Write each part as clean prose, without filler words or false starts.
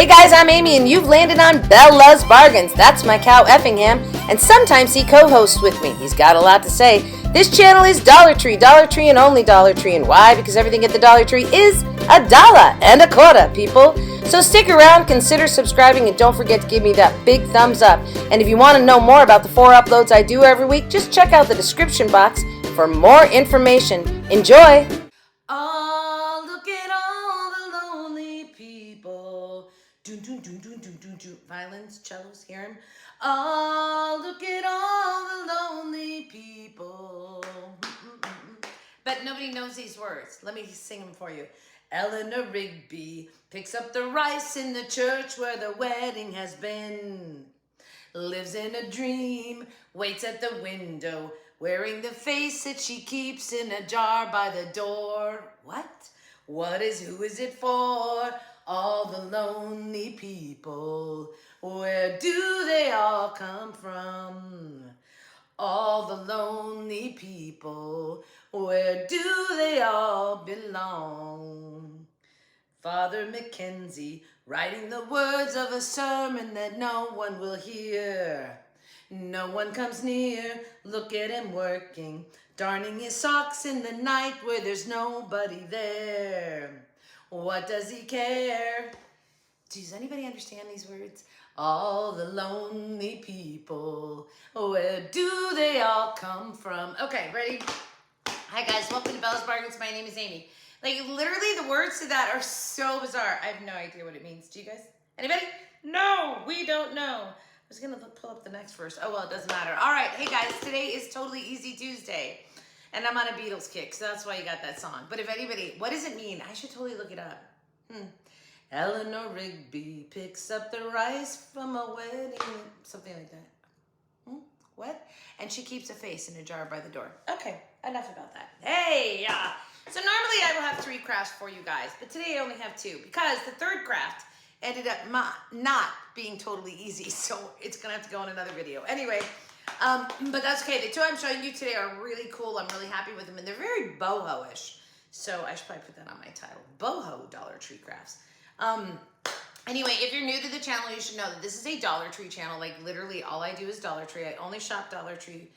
Hey guys, I'm Amy and you've landed on Belle Loves Bargains. That's my cow Effingham, and sometimes he co-hosts with me. He's got a lot to say. This channel is Dollar Tree and only Dollar Tree. And why? Because everything at the Dollar Tree is $1.25, people. So stick around, consider subscribing, and don't forget to give me that big thumbs up. And if you want to know more about the 4 uploads I do every week, just check out the description box for more information. Enjoy! Oh, look at all the lonely people. Violins, cellos, hear him. Oh, look at all the lonely people. But nobody knows these words. Let me sing them for you. Eleanor Rigby picks up the rice in the church where the wedding has been. Lives in a dream, waits at the window, wearing the face that she keeps in a jar by the door. What? Who is it for? All the lonely people. Where do they all come from? All the lonely people. Where do they all belong? Father Mackenzie, writing the words of a sermon that no one will hear. No one comes near, look at him working, darning his socks in the night where there's nobody there. What does he care? Does anybody understand these words? All the lonely people, where do they all come from? Okay, ready? Hi guys, welcome to Belle's Bargains. My name is Amy. Like literally the words to that are so bizarre. I have no idea what it means. Do you guys? Anybody? No, we don't know. I was gonna pull up the next verse. Oh well, it doesn't matter. All right, hey guys, today is Totally Easy Tuesday. And I'm on a Beatles kick, so that's why you got that song. But if anybody, what does it mean? I should totally look it up. Eleanor Rigby picks up the rice from a wedding, something like that. What? And she keeps a face in a jar by the door. Okay, enough about that. Hey, so normally I will have 3 crafts for you guys, but today I only have 2 because the third craft ended up not being totally easy, so it's gonna have to go in another video. Anyway, but that's okay. The 2 I'm showing you today are really cool. I'm really happy with them, and they're very boho-ish. So I should probably put that on my title. Boho Dollar Tree crafts. Anyway, if you're new to the channel, you should know that this is a Dollar Tree channel. Like literally all I do is Dollar Tree. I only shop Dollar Tree.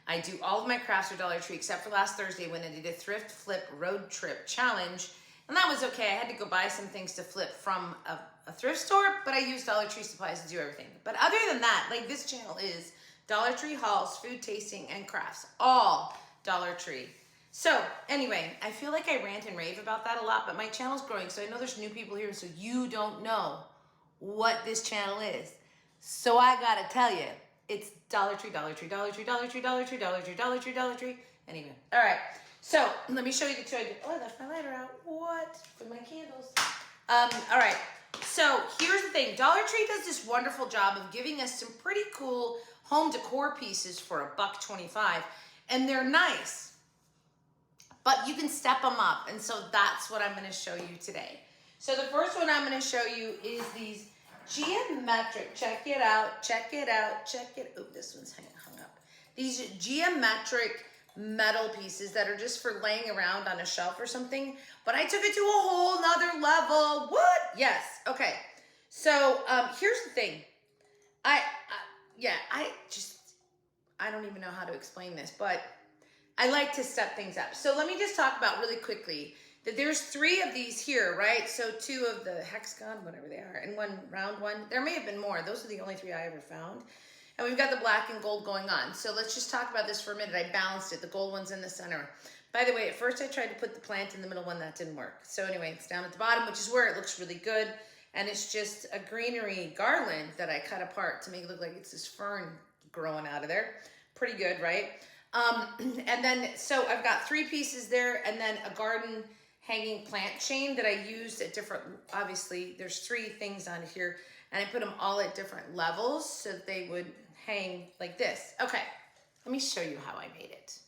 I do all of my crafts are Dollar Tree except for last Thursday when I did a thrift flip road trip challenge. And that was okay. I had to go buy some things to flip from a thrift store, but I used Dollar Tree supplies to do everything. But other than that, like this channel is Dollar Tree hauls, food tasting, and crafts. All Dollar Tree. So anyway, I feel like I rant and rave about that a lot, but my channel's growing, so I know there's new people here, so you don't know what this channel is. So I gotta tell you, it's Dollar Tree, Dollar Tree, Dollar Tree, Dollar Tree, Dollar Tree, Dollar Tree, Dollar Tree, Dollar Tree. Anyway, all right. So let me show you the 2 I did. Oh, I left my lighter out. What? For my candles. All right. So here's the thing. Dollar Tree does this wonderful job of giving us some pretty cool home decor pieces for $1.25, and they're nice. But you can step them up, and so that's what I'm going to show you today. So the first one I'm going to show you is these geometric, check it out, check it out, check it. Oh, this one's hung up. These geometric metal pieces that are just for laying around on a shelf or something, but I took it to a whole nother level. What? Yes. Okay. So here's the thing. I don't even know how to explain this, but I like to step things up. So let me just talk about really quickly that there's 3 of these here, right? So 2 of the hexagon, whatever they are, and 1 round one. There may have been more. Those are the only 3 I ever found. And we've got the black and gold going on. So let's just talk about this for a minute. I balanced it. The gold one's in the center. By the way, at first I tried to put the plant in the middle one. That didn't work. So anyway, it's down at the bottom, which is where it looks really good. And it's just a greenery garland that I cut apart to make it look like it's this fern growing out of there. Pretty good, right? And then, so I've got 3 pieces there, and then a garden hanging plant chain that I used at different, obviously there's 3 things on here, and I put them all at different levels so that they would hang like this. Okay, let me show you how I made it.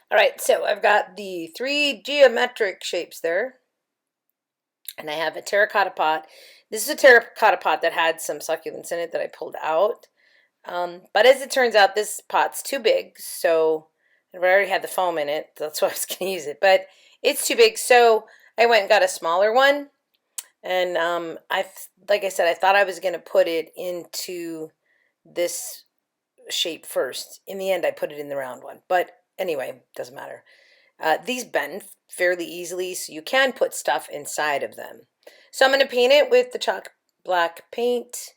All right, so I've got the 3 geometric shapes there, and I have a terracotta pot. This is a terracotta pot that had some succulents in it that I pulled out. But as it turns out, this pot's too big, so I already had the foam in it. That's why I was going to use it, but it's too big, so I went and got a smaller one. And like I said, I thought I was going to put it into this shape first. In the end, I put it in the round one, but anyway, doesn't matter. These bend fairly easily, so you can put stuff inside of them. So I'm going to paint it with the chalk black paint,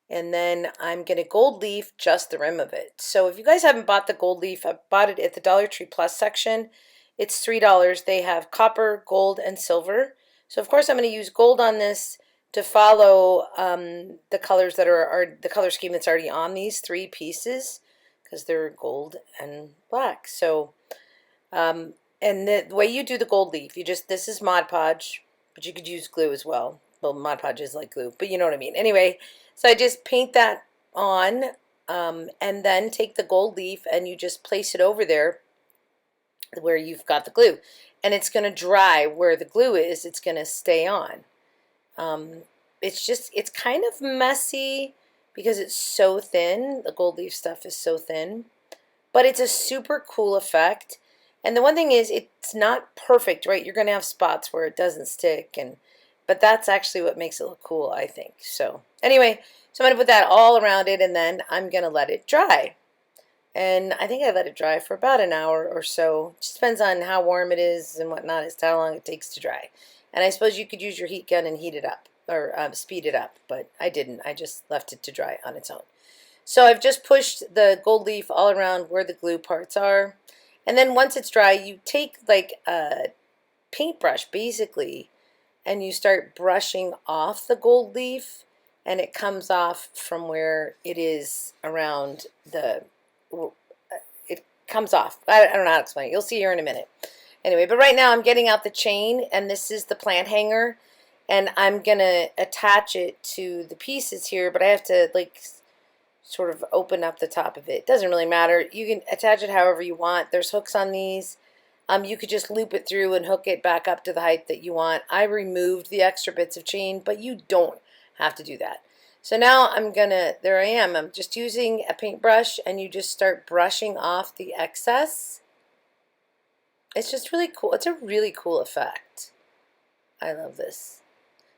and then I'm going to gold leaf just the rim of it. So if you guys haven't bought the gold leaf, I bought it at the Dollar Tree Plus section. It's $3. They have copper, gold, and silver. So of course I'm going to use gold on this to follow the colors that are the color scheme that's already on these 3 pieces, because they're gold and black. So and the way you do the gold leaf, this is Mod Podge, but you could use glue as well. Well, Mod Podge is like glue, but you know what I mean. Anyway, so I just paint that on, and then take the gold leaf and you just place it over there where you've got the glue. And it's going to dry where the glue is. It's going to stay on. It's kind of messy because it's so thin. The gold leaf stuff is so thin. But it's a super cool effect. And the one thing is, it's not perfect, right? You're going to have spots where it doesn't stick, but that's actually what makes it look cool, I think. So anyway, so I'm going to put that all around it, and then I'm going to let it dry. And I think I let it dry for about an hour or so. It just depends on how warm it is and whatnot as to how long it takes to dry. And I suppose you could use your heat gun and heat it up, or speed it up, but I didn't. I just left it to dry on its own. So I've just pushed the gold leaf all around where the glue parts are. And then once it's dry, you take like a paintbrush basically, and you start brushing off the gold leaf, and it comes off from where it is around it comes off. I don't know how to explain it. You'll see here in a minute. Anyway, but right now I'm getting out the chain, and this is the plant hanger, and I'm going to attach it to the pieces here, but I have to like sort of open up the top of it. It doesn't really matter. You can attach it however you want. There's hooks on these. You could just loop it through and hook it back up to the height that you want. I removed the extra bits of chain, but you don't have to do that. So now there I am. I'm just using a paintbrush, and you just start brushing off the excess. It's just really cool. It's a really cool effect. I love this.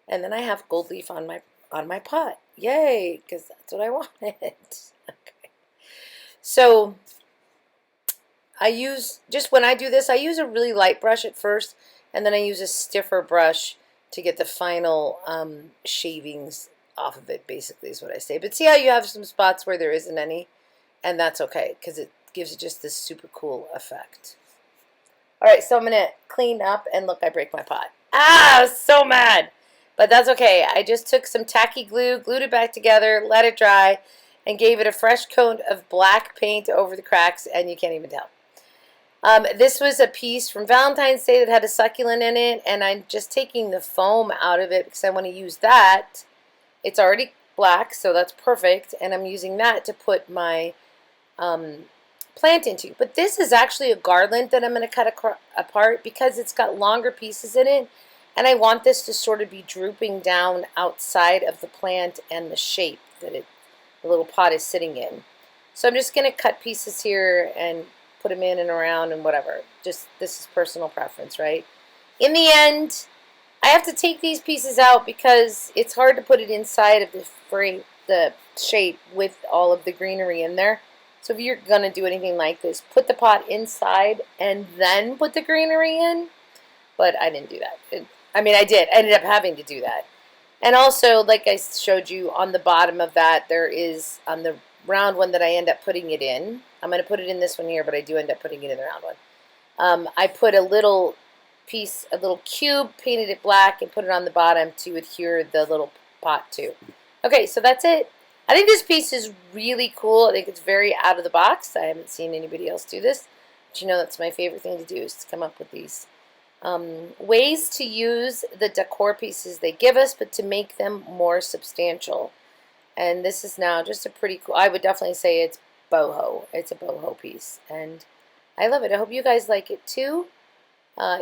And then I have gold leaf on my pot. Yay, because that's what I wanted. Okay. So when I do this, I use a really light brush at first, and then I use a stiffer brush to get the final shavings off of it, basically is what I say. But see how you have some spots where there isn't any? And that's okay, because it gives you just this super cool effect. All right, so I'm going to clean up, and look, I break my pot. Ah, I was so mad. But that's okay. I just took some tacky glue, glued it back together, let it dry, and gave it a fresh coat of black paint over the cracks, and you can't even tell. This was a piece from Valentine's Day that had a succulent in it, and I'm just taking the foam out of it because I want to use that. It's already black, so that's perfect, and I'm using that to put my plant into. But this is actually a garland that I'm going to cut apart because it's got longer pieces in it, and I want this to sort of be drooping down outside of the plant and the shape that the little pot is sitting in. So I'm just going to cut pieces here and put them in and around and whatever. Just, this is personal preference, right? In the end, I have to take these pieces out because it's hard to put it inside of the shape with all of the greenery in there. So if you're going to do anything like this, put the pot inside and then put the greenery in. But I didn't do that. I did. I ended up having to do that. And also, like I showed you, on the bottom of that, there is on the round one that I end up putting it in. I'm going to put it in this one here, but I do end up putting it in the round one. I put a little piece, a little cube, painted it black, and put it on the bottom to adhere the little pot to. Okay, so that's it. I think this piece is really cool. I think it's very out of the box. I haven't seen anybody else do this. But you know, that's my favorite thing to do, is to come up with these ways to use the decor pieces they give us, but to make them more substantial. And this is now just a pretty cool, I would definitely say it's boho. It's a boho piece. And I love it. I hope you guys like it too.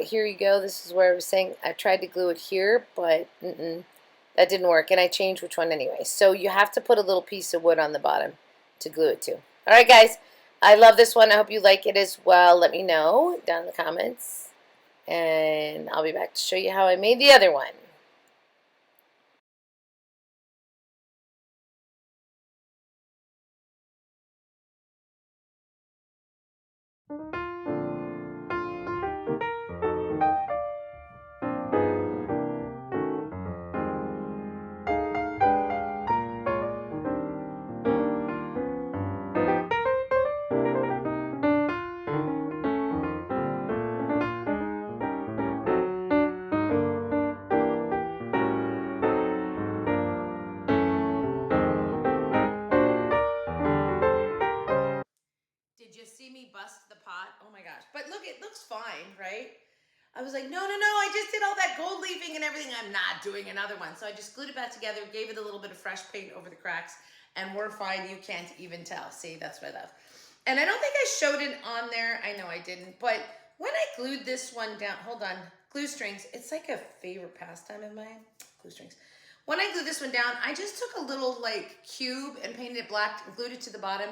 Here you go. This is where I was saying I tried to glue it here, but that didn't work, and I changed which one anyway. So you have to put a little piece of wood on the bottom to glue it to. All right, guys. I love this one. I hope you like it as well. Let me know down in the comments, and I'll be back to show you how I made the other one. Did you see me bust the pot? Oh my gosh. But look, it looks fine, right? I was like, no, no, no, I just did all that gold leafing and everything. I'm not doing another one. So I just glued it back together, gave it a little bit of fresh paint over the cracks, and we're fine. You can't even tell. See, that's what I love. And I don't think I showed it on there. I know I didn't. But when I glued this one down, hold on, glue strings. It's like a favorite pastime of mine, glue strings. When I glued this one down, I just took a little like cube and painted it black and glued it to the bottom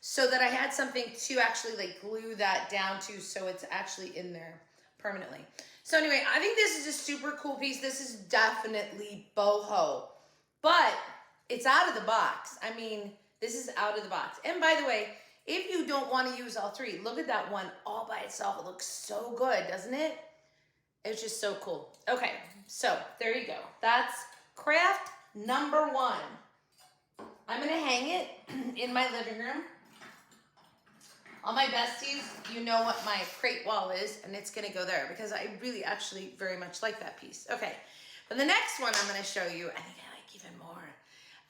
so that I had something to actually like glue that down to so it's actually in there permanently. So anyway, I think this is a super cool piece. This is definitely boho, but it's out of the box. I mean, this is out of the box. And by the way, if you don't want to use all three, look at that one all by itself. It looks so good, doesn't it? It's just so cool. Okay, so there you go. That's craft number one. I'm gonna hang it in my living room. All my besties, you know what my crate wall is, and it's gonna go there because I really actually very much like that piece. Okay, but the next one I'm gonna show you, I think I like even more.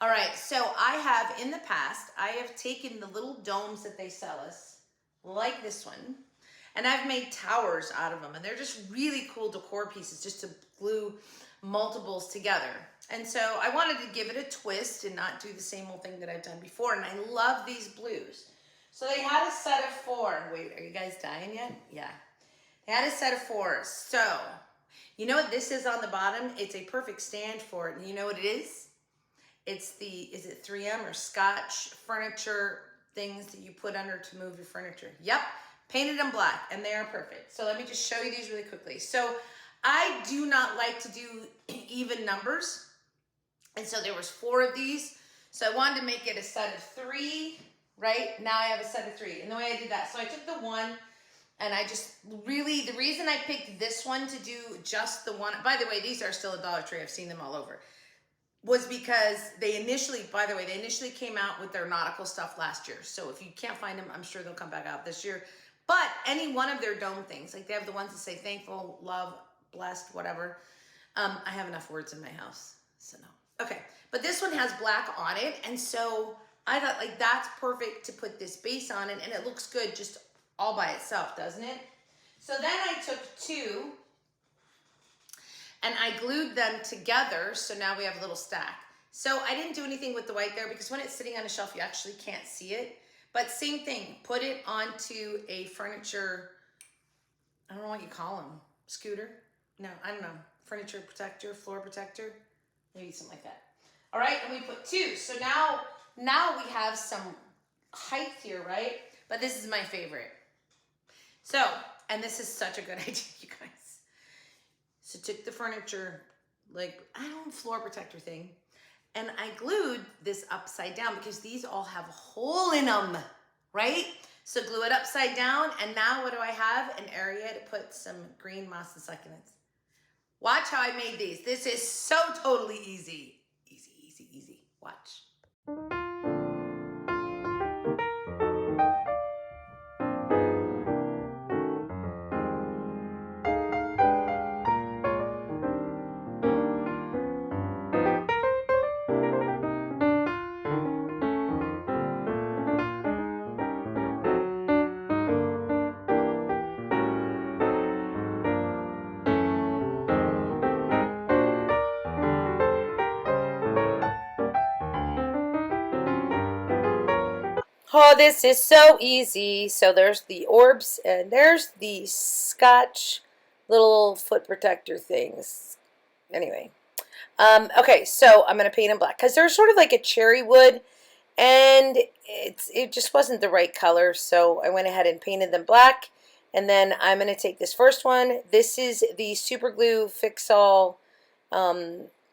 All right, so I have in the past, I have taken the little domes that they sell us, like this one, and I've made towers out of them, and they're just really cool decor pieces just to glue multiples together. And so I wanted to give it a twist and not do the same old thing that I've done before, and I love these blues. So they had a set of 4. Wait, are you guys dying yet? Yeah. They had a set of 4. So, you know what this is on the bottom? It's a perfect stand for it. And you know what it is? It's the, is it 3M or Scotch furniture things that you put under to move your furniture. Yep, painted them black, and they are perfect. So let me just show you these really quickly. So I do not like to do even numbers. And so there was 4 of these. So I wanted to make it a set of 3. Right? Now I have a set of 3. And the way I did that, so I took the one and I just really, the reason I picked this one to do just the one, by the way, these are still at Dollar Tree. I've seen them all over. Was because they initially, by the way, they initially came out with their nautical stuff last year. So if you can't find them, I'm sure they'll come back out this year. But any one of their dome things, like they have the ones that say thankful, love, blessed, whatever. I have enough words in my house, so no. Okay, but this one has black on it, and so I thought like that's perfect to put this base on it, and it looks good just all by itself, doesn't it? So then I took 2 and I glued them together, so now we have a little stack. So I didn't do anything with the white there because when it's sitting on a shelf, you actually can't see it. But same thing, put it onto a furniture, I don't know what you call them, scooter? No, I don't know, furniture protector, floor protector, maybe something like that. All right, and we put 2. So now we have some height here, right? But this is my favorite. So, and this is such a good idea, you guys. So took the furniture, like, I don't know, floor protector thing, and I glued this upside down because these all have a hole in them, right? So glue it upside down, and now what do I have? An area to put some green moss and succulents. Watch how I made these. This is so totally easy. Easy, easy, easy. Watch. Oh, this is so easy. So there's the orbs and there's the Scotch little foot protector things. Anyway, okay, so I'm going to paint them black because they're sort of like a cherry wood, and it just wasn't the right color, so I went ahead and painted them black. And then I'm going to take this first one. This is the Super Glue Fix-All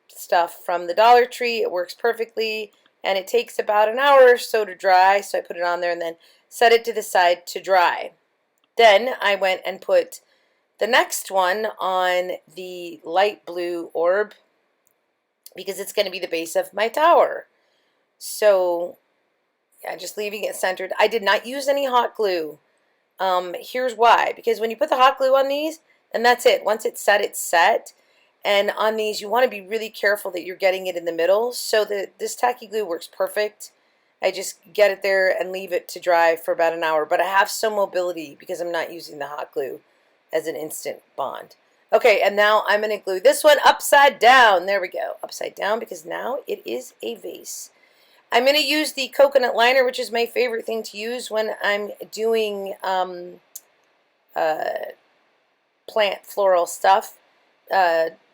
stuff from the Dollar Tree. It works perfectly, and it takes about an hour or so to dry, so I put it on there and then set it to the side to dry. Then I went and put the next one on the light blue orb because it's going to be the base of my tower. So yeah, just leaving it centered. I did not use any hot glue. Here's why. Because when you put the hot glue on these, and that's it. Once it's set, it's set. And on these, you want to be really careful that you're getting it in the middle. So this tacky glue works perfect. I just get it there and leave it to dry for about an hour. But I have some mobility because I'm not using the hot glue as an instant bond. Okay, and now I'm going to glue this one upside down. There we go. Upside down because now it is a vase. I'm going to use the coconut liner, which is my favorite thing to use when I'm doing plant floral stuff.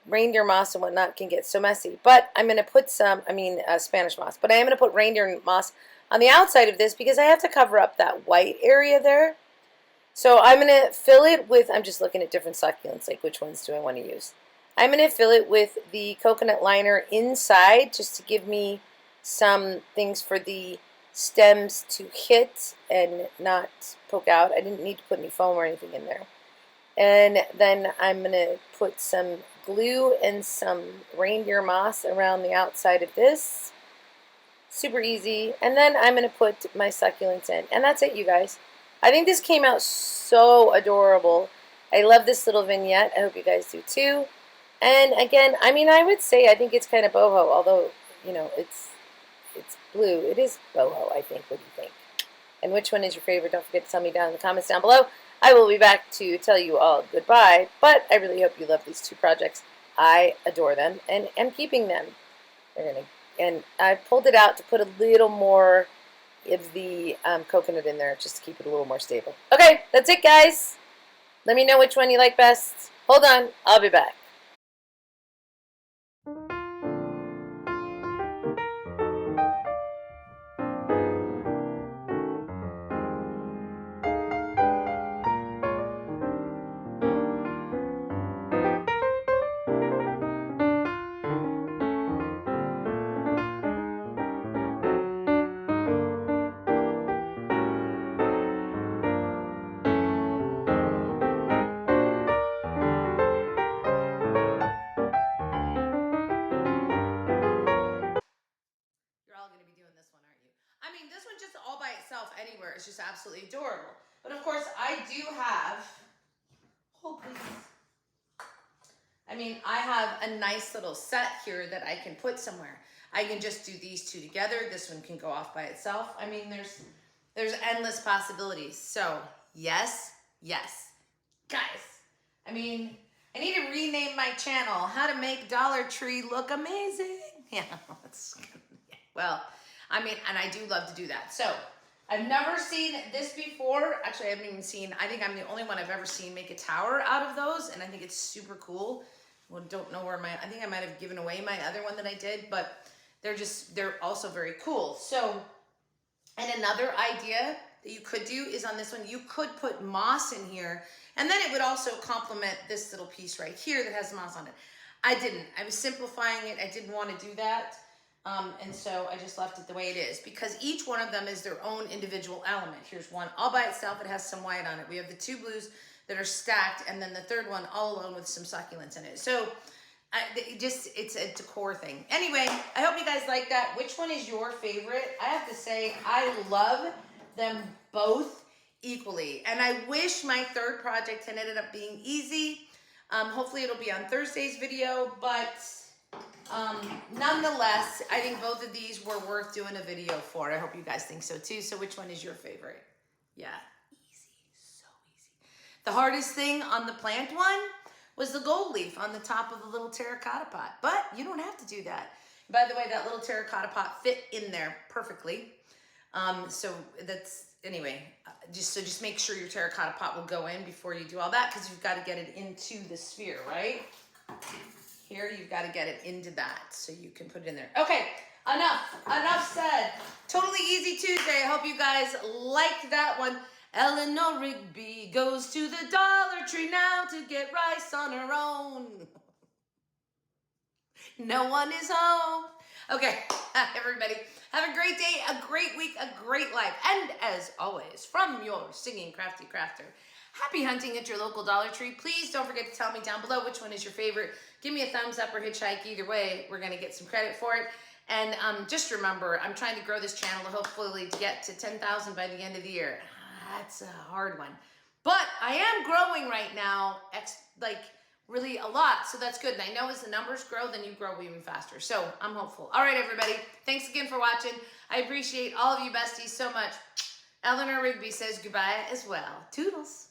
Reindeer moss and whatnot can get so messy. But I'm going to put some, Spanish moss. But I am going to put reindeer moss on the outside of this because I have to cover up that white area there. So I'm going to fill it with, I'm just looking at different succulents, like which ones do I want to use. I'm going to fill it with the coconut liner inside just to give me some things for the stems to hit and not poke out. I didn't need to put any foam or anything in there. And then I'm going to put some glue and some reindeer moss around the outside of this. Super easy. And then I'm going to put my succulents in. And that's it, you guys. I think this came out so adorable. I love this little vignette. I hope you guys do too. And again, I would say I think it's kind of boho, although, it's blue. It is boho, I think. What do you think? And which one is your favorite? Don't forget to tell me down in the comments down below. I will be back to tell you all goodbye, but I really hope you love these two projects. I adore them and am keeping them. And I pulled it out to put a little more of the coconut in there just to keep it a little more stable. Okay, that's it, guys. Let me know which one you like best. Hold on, I'll be back. This one just all by itself anywhere is just absolutely adorable. But of course, I do have, hold please. I have a nice little set here that I can put somewhere. I can just do these two together. This one can go off by itself. There's endless possibilities. So yes, guys. I need to rename my channel. How to make Dollar Tree look amazing. Yeah, well. And I do love to do that. So, I've never seen this before. Actually, I haven't even seen, I think I'm the only one I've ever seen make a tower out of those, and I think it's super cool. Well, don't know where I think I might have given away my other one that I did, but they're also very cool. So, and another idea that you could do is on this one, you could put moss in here, and then it would also complement this little piece right here that has moss on it. I didn't. I was simplifying it. I didn't want to do that. And so I just left it the way it is because each one of them is their own individual element. Here's one all by itself. It has some white on it. We have the two blues that are stacked, and then the third one all alone with some succulents in it. So it's a decor thing. Anyway, I hope you guys like that. Which one is your favorite? I have to say I love them both equally. And I wish my third project had ended up being easy. Hopefully it'll be on Thursday's video, but nonetheless, I think both of these were worth doing a video for. I hope you guys think so too. So which one is your favorite? Yeah, easy, so easy. The hardest thing on the plant one was the gold leaf on the top of the little terracotta pot, but you don't have to do that. By the way, that little terracotta pot fit in there perfectly. So that's, anyway, just make sure your terracotta pot will go in before you do all that, because you've got to get it into the sphere, right? Here, you've got to get it into that so you can put it in there. Okay, enough said. Totally easy Tuesday. I hope you guys liked that one. Eleanor Rigby goes to the Dollar Tree now to get rice on her own. No one is home. Okay, everybody, have a great day, a great week, a great life. And as always, from your singing crafty crafter, happy hunting at your local Dollar Tree. Please don't forget to tell me down below which one is your favorite. Give me a thumbs up or hitchhike. Either way, we're going to get some credit for it. And just remember, I'm trying to grow this channel to hopefully to get to 10,000 by the end of the year. That's a hard one. But I am growing right now, really a lot, so that's good. And I know as the numbers grow, then you grow even faster. So I'm hopeful. All right, everybody. Thanks again for watching. I appreciate all of you besties so much. Eleanor Rigby says goodbye as well. Toodles.